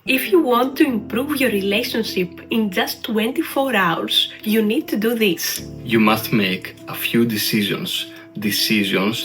If you want to improve your relationship in just 24 hours, you need to do this. You must make a few decisions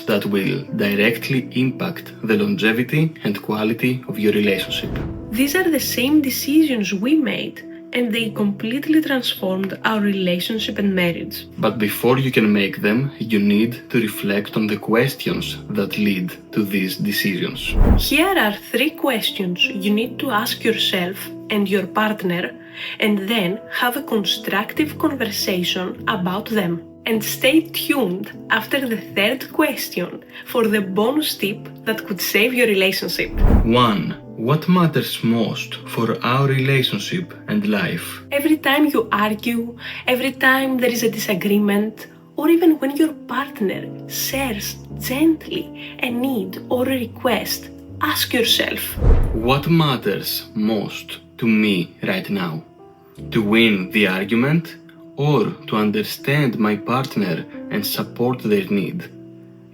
that will directly impact the longevity and quality of your relationship. These are the same decisions we made, and they completely transformed our relationship and marriage. But before you can make them, you need to reflect on the questions that lead to these decisions. Here are 3 questions you need to ask yourself and your partner, and then have a constructive conversation about them. And stay tuned after the 3rd question for the bonus tip that could save your relationship. 1. What matters most for our relationship and life? Every time you argue, every time there is a disagreement, or even when your partner shares gently a need or a request, ask yourself, what matters most to me right now? To win the argument or to understand my partner and support their need?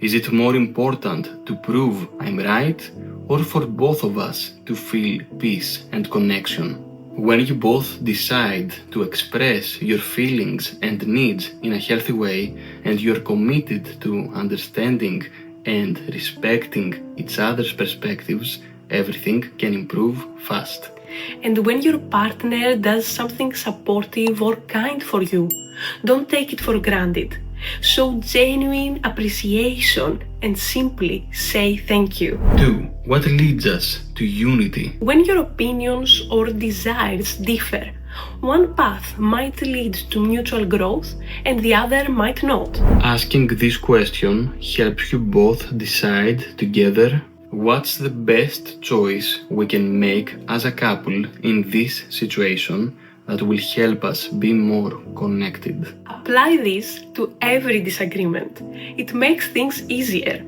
Is it more important to prove I'm right or for both of us to feel peace and connection? When you both decide to express your feelings and needs in a healthy way and you're committed to understanding and respecting each other's perspectives, everything can improve fast. And when your partner does something supportive or kind for you, don't take it for granted. Show genuine appreciation and simply say thank you. 2. What leads us to unity? When your opinions or desires differ, one path might lead to mutual growth and the other might not. Asking this question helps you both decide together what's the best choice we can make as a couple in this situation that will help us be more connected. Apply this to every disagreement. It makes things easier.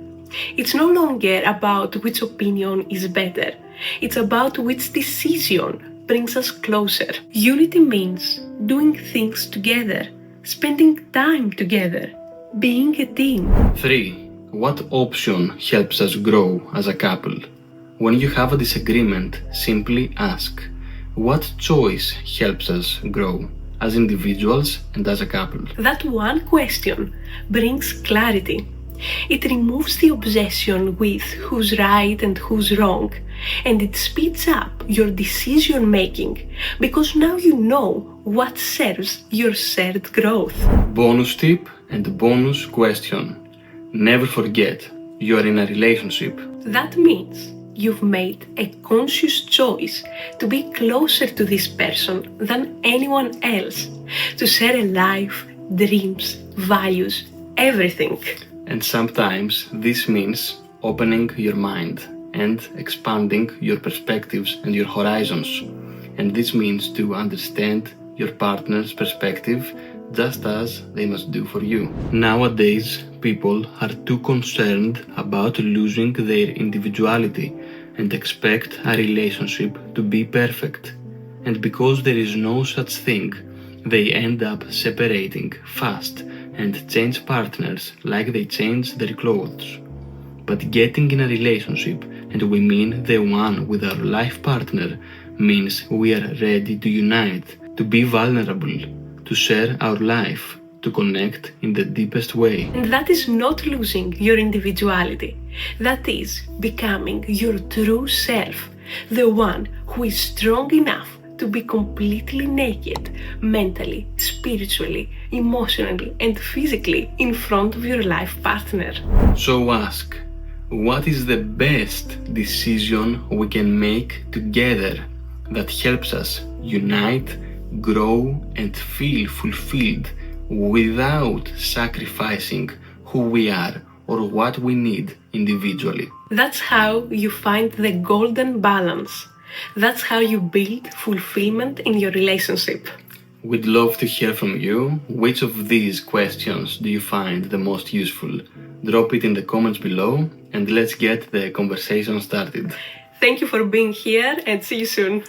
It's no longer about which opinion is better. It's about which decision brings us closer. Unity means doing things together, spending time together, being a team. 3. What option helps us grow as a couple? When you have a disagreement, simply ask, what choice helps us grow as individuals and as a couple? That one question brings clarity. It removes the obsession with who's right and who's wrong, and it speeds up your decision making because now you know what serves your shared growth. Bonus tip and bonus question. Never forget, you are in a relationship. That means you've made a conscious choice to be closer to this person than anyone else, to share a life, dreams, values, everything. And sometimes this means opening your mind and expanding your perspectives and your horizons. And this means to understand your partner's perspective just as they must do for you. Nowadays, people are too concerned about losing their individuality and expect a relationship to be perfect. And because there is no such thing, they end up separating fast and change partners like they change their clothes. But getting in a relationship, and we mean the one with our life partner, means we are ready to unite, to be vulnerable, to share our life, to connect in the deepest way. And that is not losing your individuality. That is becoming your true self, the one who is strong enough to be completely naked, mentally, spiritually, emotionally, and physically in front of your life partner. So ask, what is the best decision we can make together that helps us unite, grow, and feel fulfilled without sacrificing who we are or what we need individually? That's how you find the golden balance. That's how you build fulfillment in your relationship. We'd love to hear from you. Which of these questions do you find the most useful? Drop it in the comments below and let's get the conversation started. Thank you for being here and see you soon.